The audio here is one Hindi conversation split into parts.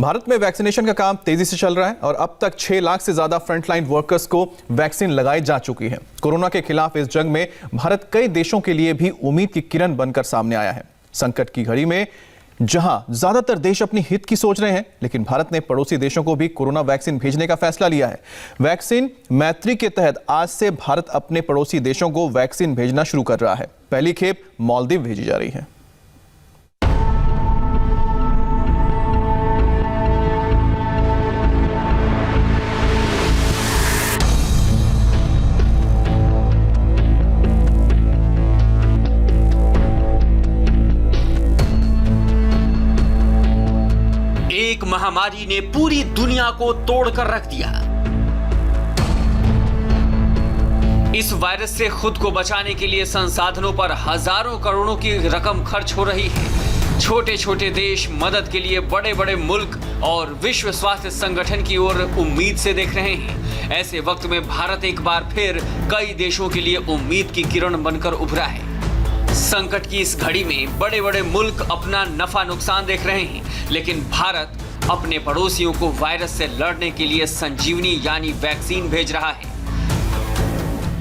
भारत में वैक्सीनेशन का काम तेजी से चल रहा है और अब तक 6 लाख से ज्यादा फ्रंटलाइन वर्कर्स को वैक्सीन लगाई जा चुकी है। कोरोना के खिलाफ इस जंग में भारत कई देशों के लिए भी उम्मीद की किरण बनकर सामने आया है। संकट की घड़ी में जहां ज्यादातर देश अपनी हित की सोच रहे हैं, लेकिन भारत ने पड़ोसी देशों को भी कोरोना वैक्सीन भेजने का फैसला लिया है। वैक्सीन मैत्री के तहत आज से भारत अपने पड़ोसी देशों को वैक्सीन भेजना शुरू कर रहा है। पहली खेप मालदीव भेजी जा रही है। एक महामारी ने पूरी दुनिया को तोड़कर रख दिया। इस वायरस से खुद को बचाने के लिए संसाधनों पर हजारों करोड़ों की रकम खर्च हो रही है। छोटे छोटे देश मदद के लिए बड़े बड़े मुल्क और विश्व स्वास्थ्य संगठन की ओर उम्मीद से देख रहे हैं। ऐसे वक्त में भारत एक बार फिर कई देशों के लिए उम्मीद की किरण बनकर उभरा है। संकट की इस घड़ी में बड़े बड़े मुल्क अपना नफा नुकसान देख रहे हैं, लेकिन भारत अपने पड़ोसियों को वायरस से लड़ने के लिए संजीवनी यानी वैक्सीन भेज रहा है।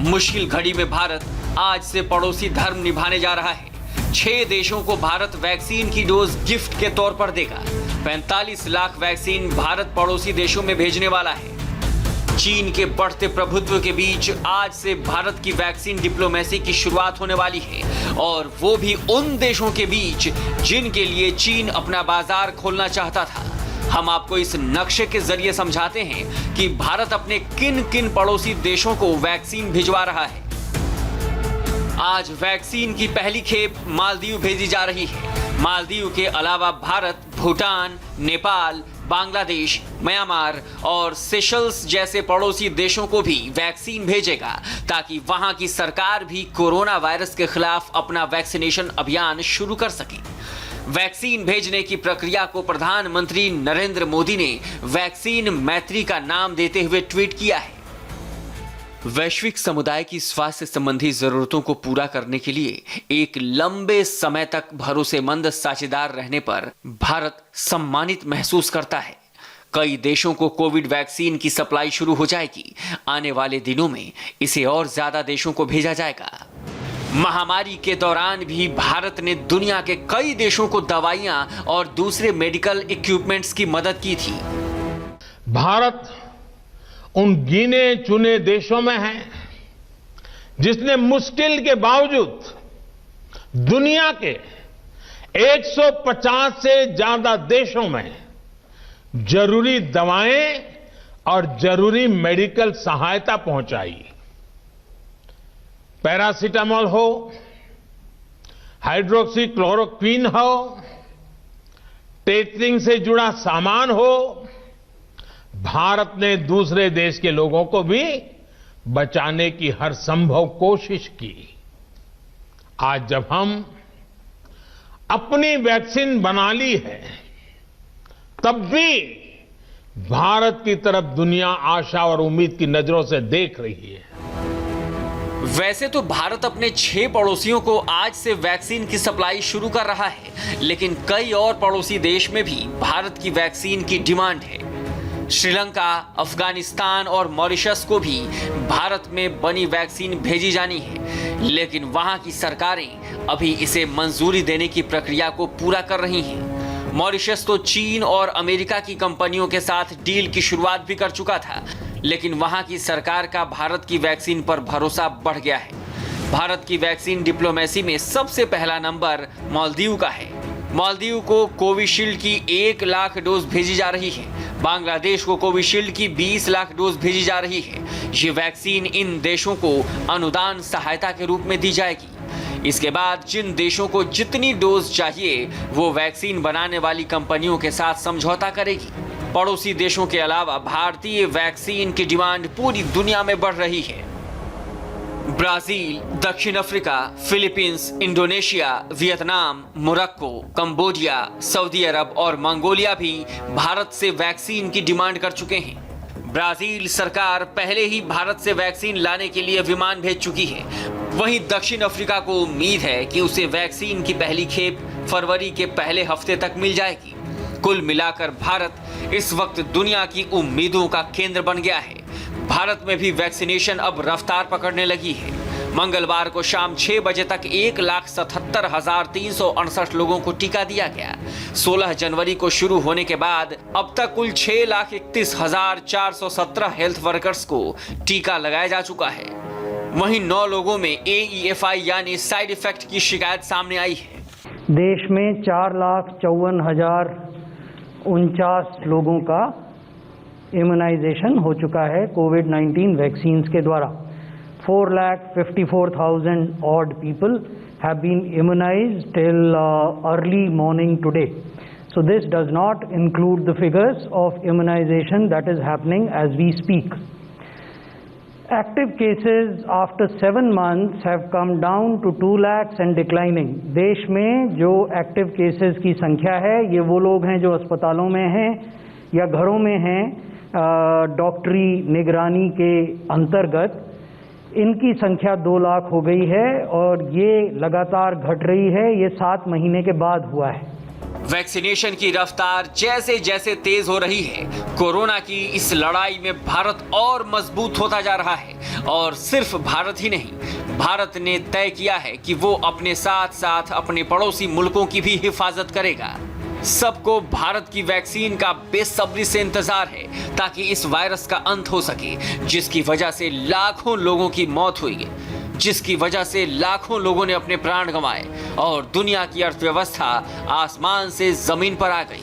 मुश्किल घड़ी में भारत आज से पड़ोसी धर्म निभाने जा रहा है। 6 देशों को भारत वैक्सीन की डोज गिफ्ट के तौर पर देगा। 45 लाख वैक्सीन भारत पड़ोसी देशों में भेजने वाला है। चीन के बढ़ते प्रभुत्व के बीच आज से भारत की वैक्सीन डिप्लोमेसी की शुरुआत होने वाली है, और वो भी उन देशों के बीच जिनके लिए चीन अपना बाजार खोलना चाहता था। हम आपको इस नक्शे के जरिए समझाते हैं कि भारत अपने किन किन पड़ोसी देशों को वैक्सीन भिजवा रहा है। आज वैक्सीन की पहली खेप मालदीव भेजी जा रही है। मालदीव के अलावा भारत भूटान, नेपाल, बांग्लादेश, म्यांमार और सेशल्स जैसे पड़ोसी देशों को भी वैक्सीन भेजेगा, ताकि वहां की सरकार भी कोरोना वायरस के खिलाफ अपना वैक्सीनेशन अभियान शुरू कर सके। वैक्सीन भेजने की प्रक्रिया को प्रधानमंत्री नरेंद्र मोदी ने वैक्सीन मैत्री का नाम देते हुए ट्वीट किया है। वैश्विक समुदाय की स्वास्थ्य संबंधी जरूरतों को पूरा करने के लिए एक लंबे समय तक भरोसेमंद साझेदार रहने पर भारत सम्मानित महसूस करता है। कई देशों को कोविड वैक्सीन की सप्लाई शुरू हो जाएगी। आने वाले दिनों में इसे और ज्यादा देशों को भेजा जाएगा। महामारी के दौरान भी भारत ने दुनिया के कई देशों को दवाइयां और दूसरे मेडिकल इक्विपमेंट्स की मदद की थी। भारत उन गिने चुने देशों में है जिसने मुश्किल के बावजूद दुनिया के 150 से ज्यादा देशों में जरूरी दवाएं और जरूरी मेडिकल सहायता पहुंचाई। पैरासीटामोल हो, हाइड्रोक्सी क्लोरोक्विन हो, टेस्टिंग से जुड़ा सामान हो, भारत ने दूसरे देश के लोगों को भी बचाने की हर संभव कोशिश की। आज जब हम अपनी वैक्सीन बना ली है, तब भी भारत की तरफ दुनिया आशा और उम्मीद की नजरों से देख रही है। वैसे तो भारत अपने 6 पड़ोसियों को आज से वैक्सीन की सप्लाई शुरू कर रहा है, लेकिन कई और पड़ोसी देश में भी भारत की वैक्सीन की डिमांड है। श्रीलंका, अफगानिस्तान और मॉरिशस को भी भारत में बनी वैक्सीन भेजी जानी है, लेकिन वहां की सरकारें अभी इसे मंजूरी देने की प्रक्रिया को पूरा कर रही हैं। मॉरिशस तो चीन और अमेरिका की कंपनियों के साथ डील की शुरुआत भी कर चुका था, लेकिन वहां की सरकार का भारत की वैक्सीन पर भरोसा बढ़ गया है। भारत की वैक्सीन डिप्लोमेसी में सबसे पहला नंबर मालदीव का है। मालदीव को कोविशील्ड की 1 लाख डोज भेजी जा रही है। बांग्लादेश को कोविशील्ड की 20 लाख डोज भेजी जा रही है। ये वैक्सीन इन देशों को अनुदान सहायता के रूप में दी जाएगी। इसके बाद जिन देशों को जितनी डोज चाहिए, वो वैक्सीन बनाने वाली कंपनियों के साथ समझौता करेगी। पड़ोसी देशों के अलावा भारतीय वैक्सीन की डिमांड पूरी दुनिया में बढ़ रही है। ब्राजील, दक्षिण Africa, Philippines, Indonesia, Vietnam, Morocco, Cambodia, सऊदी अरब और मंगोलिया भी भारत से वैक्सीन की डिमांड कर चुके हैं। ब्राजील सरकार पहले ही भारत से वैक्सीन लाने के लिए विमान भेज चुकी है। वहीं दक्षिण अफ्रीका को उम्मीद है कि उसे वैक्सीन की पहली खेप फरवरी के पहले हफ्ते तक मिल जाएगी। कुल मिलाकर भारत इस वक्त दुनिया की उम्मीदों का केंद्र बन गया है। भारत में भी वैक्सीनेशन अब रफ्तार पकड़ने लगी है। मंगलवार को शाम 6 बजे तक 1,77,368 लोगों को टीका दिया गया। 16 जनवरी को शुरू होने के बाद अब तक कुल 6,31,417 हेल्थ वर्कर्स को टीका लगाया जा चुका है। वहीं 9 लोगों में AEFI यानी साइड इफेक्ट की शिकायत सामने आई है। देश में 4,54,049 लोगों का इम्यूनाइजेशन हो चुका है कोविड-19 वैक्सीन्स के द्वारा। 4,54,000 odd people have been immunized till early morning today. So this does not include the figures of immunization that is happening as we speak. Active cases after 7 months have come down to 2 lakhs and declining. देश में जो एक्टिव केसेस की संख्या है ये वो लोग हैं जो अस्पतालों में हैं या घरों में हैं डॉक्टरी निगरानी के अंतर्गत। इनकी संख्या 2 लाख हो गई है और ये लगातार घट रही है। ये 7 महीने के बाद हुआ है। वैक्सीनेशन की रफ्तार जैसे जैसे तेज हो रही है, कोरोना की इस लड़ाई में भारत और मजबूत होता जा रहा है। और सिर्फ भारत ही नहीं, भारत ने तय किया है कि वो अपने साथ साथ अपने पड़ोसी मुल्कों की भी हिफाजत करेगा। सबको भारत की वैक्सीन का बेसब्री से इंतजार है ताकि इस वायरस का अंत हो सके, जिसकी वजह से लाखों लोगों की मौत हुई है, जिसकी वजह से लाखों लोगों ने अपने प्राण गंवाए और दुनिया की अर्थव्यवस्था आसमान से जमीन पर आ गई।